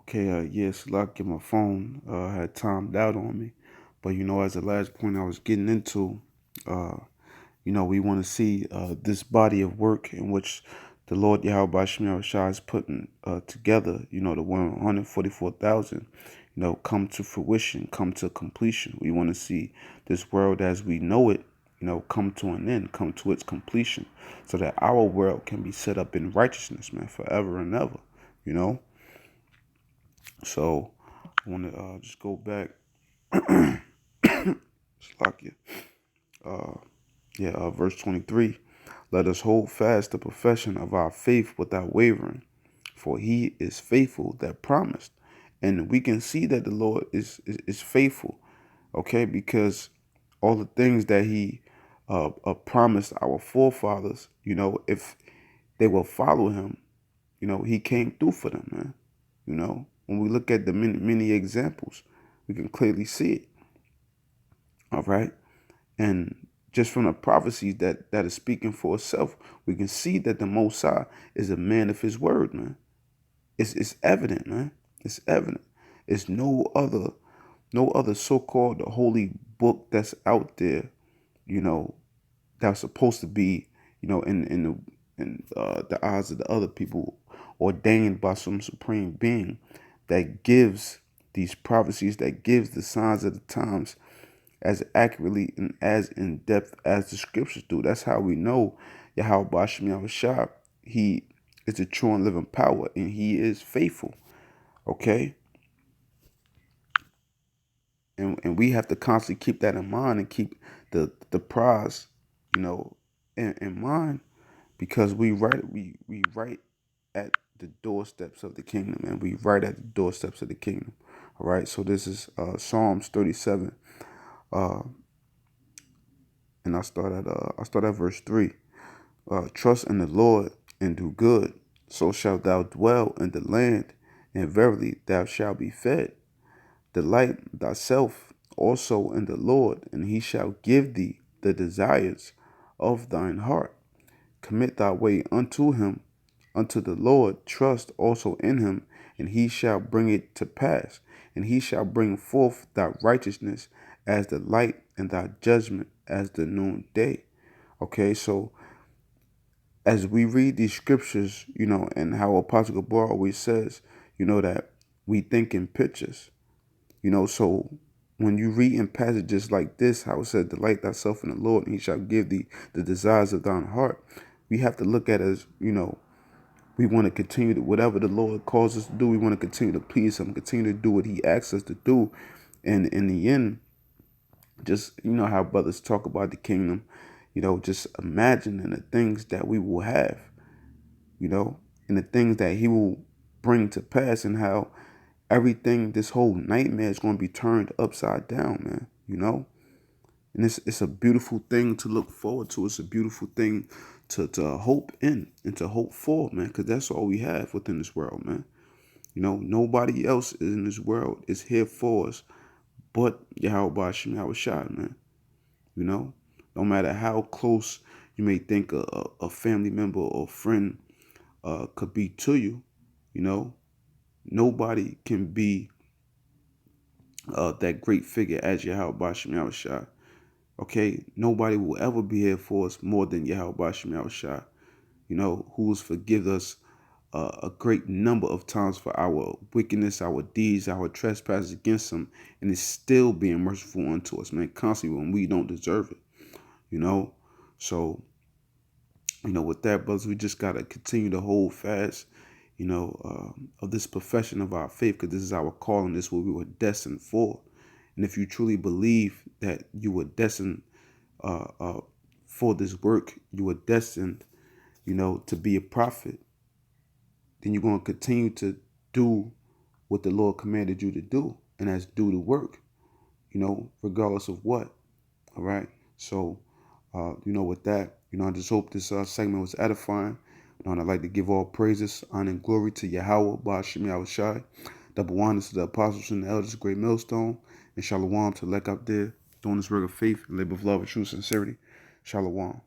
Okay, yes, lucky my phone had timed out on me. But as the last point I was getting into, uh, we want to see this body of work in which the Lord Yahweh Shemel Shah is putting together, the 144,000, come to fruition, come to completion. We want to see this world as we know it, come to an end, come to its completion, so that our world can be set up in righteousness, man, forever and ever, you know? So I want to just go back. Slakia. Verse 23. Let us hold fast the profession of our faith without wavering, for he is faithful that promised. And we can see that the Lord is faithful, okay, because all the things that he promised our forefathers, if they will follow him, he came through for them, man. When we look at the many examples, we can clearly see it. All right. And just from the prophecies that is speaking for itself, we can see that the Most High is a man of his word, man. It's evident, man. It's evident. It's no other so-called holy book that's out there, you know, that's supposed to be, in the eyes of the other people, ordained by some supreme being that gives these prophecies, that gives the signs of the times as accurately and as in depth as the scriptures do. That's how we know Yahweh Bashem Yahushua, he is a true and living power, and he is faithful. Okay? And we have to constantly keep that in mind and keep the prize, in mind, because we right at the doorsteps of the kingdom, and we right at the doorsteps of the kingdom. All right. So this is Psalms 37, uh, and I start at verse 3. Trust in the Lord and do good, so shalt thou dwell in the land, and verily thou shalt be fed. Delight thyself also in the Lord, and he shall give thee the desires of thine heart. Commit thy way unto him, unto the Lord, trust also in him, and he shall bring it to pass. And he shall bring forth thy righteousness as the light, and thy judgment as the noonday. Okay, so as we read these scriptures, and how Apostle Gabar always says, that we think in pictures, so when you read in passages like this, how it says, delight thyself in the Lord, and he shall give thee the desires of thine heart, we have to look at it as, we want to continue to, whatever the Lord calls us to do, we want to continue to please him, continue to do what he asks us to do. And in the end, just, how brothers talk about the kingdom, just imagining the things that we will have, and the things that he will bring to pass, and how everything, this whole nightmare is going to be turned upside down, man, And it's a beautiful thing to look forward to. It's a beautiful thing to hope in and to hope for, man, because that's all we have within this world, man. Nobody else in this world is here for us but Yahweh Shem Shai, man. No matter how close you may think a family member or friend could be to you, you know, nobody can be that great figure as Yahweh Shem Shai. Okay, nobody will ever be here for us more than Yahweh Shem Shai, who has forgiven us a great number of times for our wickedness, our deeds, our trespasses against him, and is still being merciful unto us, man, constantly when we don't deserve it, So, with that, brothers, we just got to continue to hold fast, of this profession of our faith, because this is our calling. This is what we were destined for. And if you truly believe that you were destined uh, uh, for this work, you were destined, to be a prophet, then you're going to continue to do what the Lord commanded you to do, and that's do the work, regardless of what. All right. So, with that, I just hope this segment was edifying. And I'd like to give all praises, honor, and glory to Yahweh, Ba'ashim Yahushai. Double honors to the apostles and the elders, great millstone, and shalom to Lek up there, doing this work of faith and labor of love and true sincerity. Shalom.